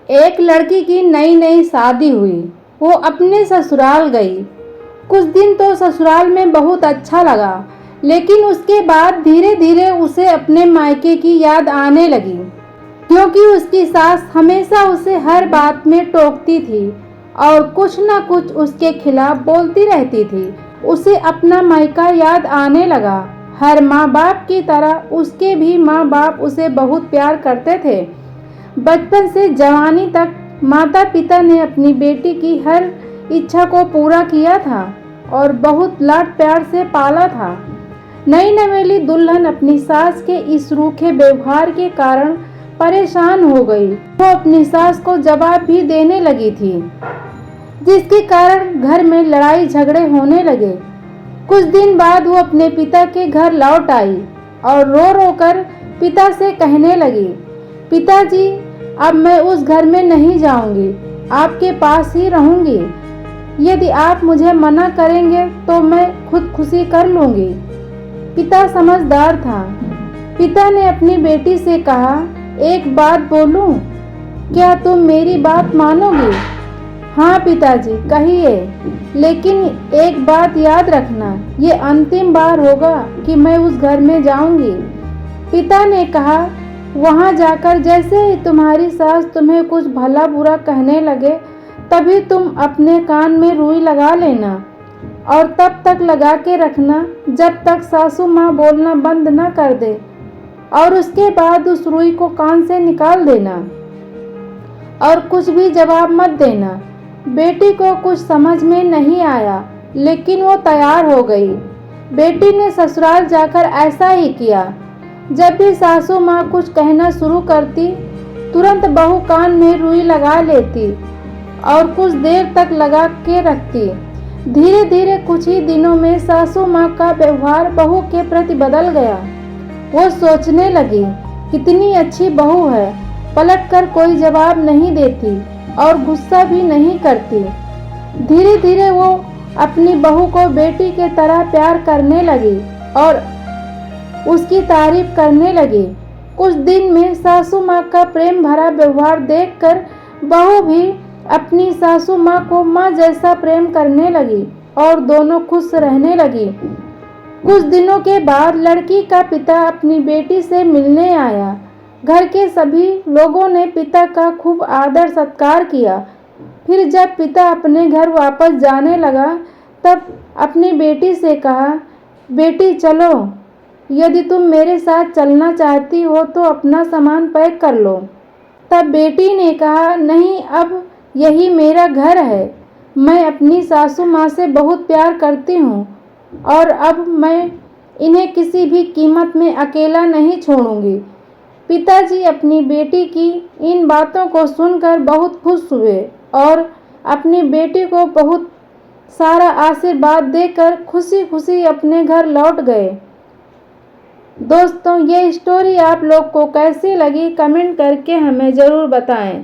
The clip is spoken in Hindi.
एक लड़की की नई नई शादी हुई। वो अपने ससुराल गई। कुछ दिन तो ससुराल में बहुत अच्छा लगा, लेकिन उसके बाद धीरे धीरे उसे अपने मायके की याद आने लगी, क्योंकि उसकी सास हमेशा उसे हर बात में टोकती थी और कुछ न कुछ उसके खिलाफ बोलती रहती थी। उसे अपना मायका याद आने लगा। हर माँ बाप की तरह उसके भी माँ बाप उसे बहुत प्यार करते थे। बचपन से जवानी तक माता पिता ने अपनी बेटी की हर इच्छा को पूरा किया था और बहुत लाड प्यार से पाला था। नई नवेली दुल्हन अपनी सास के इस रूखे व्यवहार के कारण परेशान हो गई। वो अपनी सास को जवाब भी देने लगी थी, जिसके कारण घर में लड़ाई झगड़े होने लगे। कुछ दिन बाद वो अपने पिता के घर लौट आई और रो रो कर पिता से कहने लगी, पिताजी, अब मैं उस घर में नहीं जाऊंगी, आपके पास ही रहूंगी। यदि आप मुझे मना करेंगे तो मैं खुदकुशी कर लूंगी। पिता समझदार था। पिता ने अपनी बेटी से कहा, एक बात बोलूं, क्या तुम मेरी बात मानोगी? हाँ पिताजी, कहिए, लेकिन एक बात याद रखना, ये अंतिम बार होगा कि मैं उस घर में जाऊंगी। पिता ने कहा, वहां जाकर जैसे ही तुम्हारी सास तुम्हें कुछ भला बुरा कहने लगे, तभी तुम अपने कान में रुई लगा लेना और तब तक लगा के रखना जब तक सासू माँ बोलना बंद न कर दे, और उसके बाद उस रुई को कान से निकाल देना और कुछ भी जवाब मत देना। बेटी को कुछ समझ में नहीं आया, लेकिन वो तैयार हो गई। बेटी ने ससुराल जाकर ऐसा ही किया। जब भी सासू माँ कुछ कहना शुरू करती, तुरंत बहू कान में रुई लगा लेती और कुछ देर तक लगा के रखती। धीरे धीरे कुछ ही दिनों में सासू माँ का व्यवहार बहू के प्रति बदल गया। वो सोचने लगी, कितनी अच्छी बहू है, पलट कर कोई जवाब नहीं देती और गुस्सा भी नहीं करती। धीरे धीरे वो अपनी बहू को बेटी के तरह प्यार करने लगी और उसकी तारीफ करने लगी। कुछ दिन में सासू माँ का प्रेम भरा व्यवहार देखकर बहू भी अपनी सासू माँ को माँ जैसा प्रेम करने लगी और दोनों खुश रहने लगी। कुछ दिनों के बाद लड़की का पिता अपनी बेटी से मिलने आया। घर के सभी लोगों ने पिता का खूब आदर सत्कार किया। फिर जब पिता अपने घर वापस जाने लगा, तब अपनी बेटी से कहा, बेटी चलो, यदि तुम मेरे साथ चलना चाहती हो तो अपना सामान पैक कर लो। तब बेटी ने कहा, नहीं, अब यही मेरा घर है। मैं अपनी सासू माँ से बहुत प्यार करती हूँ और अब मैं इन्हें किसी भी कीमत में अकेला नहीं छोड़ूंगी। पिताजी अपनी बेटी की इन बातों को सुनकर बहुत खुश हुए और अपनी बेटी को बहुत सारा आशीर्वाद देकर खुशी खुशी अपने घर लौट गए। दोस्तों, ये स्टोरी आप लोग को कैसी लगी कमेंट करके हमें ज़रूर बताएं।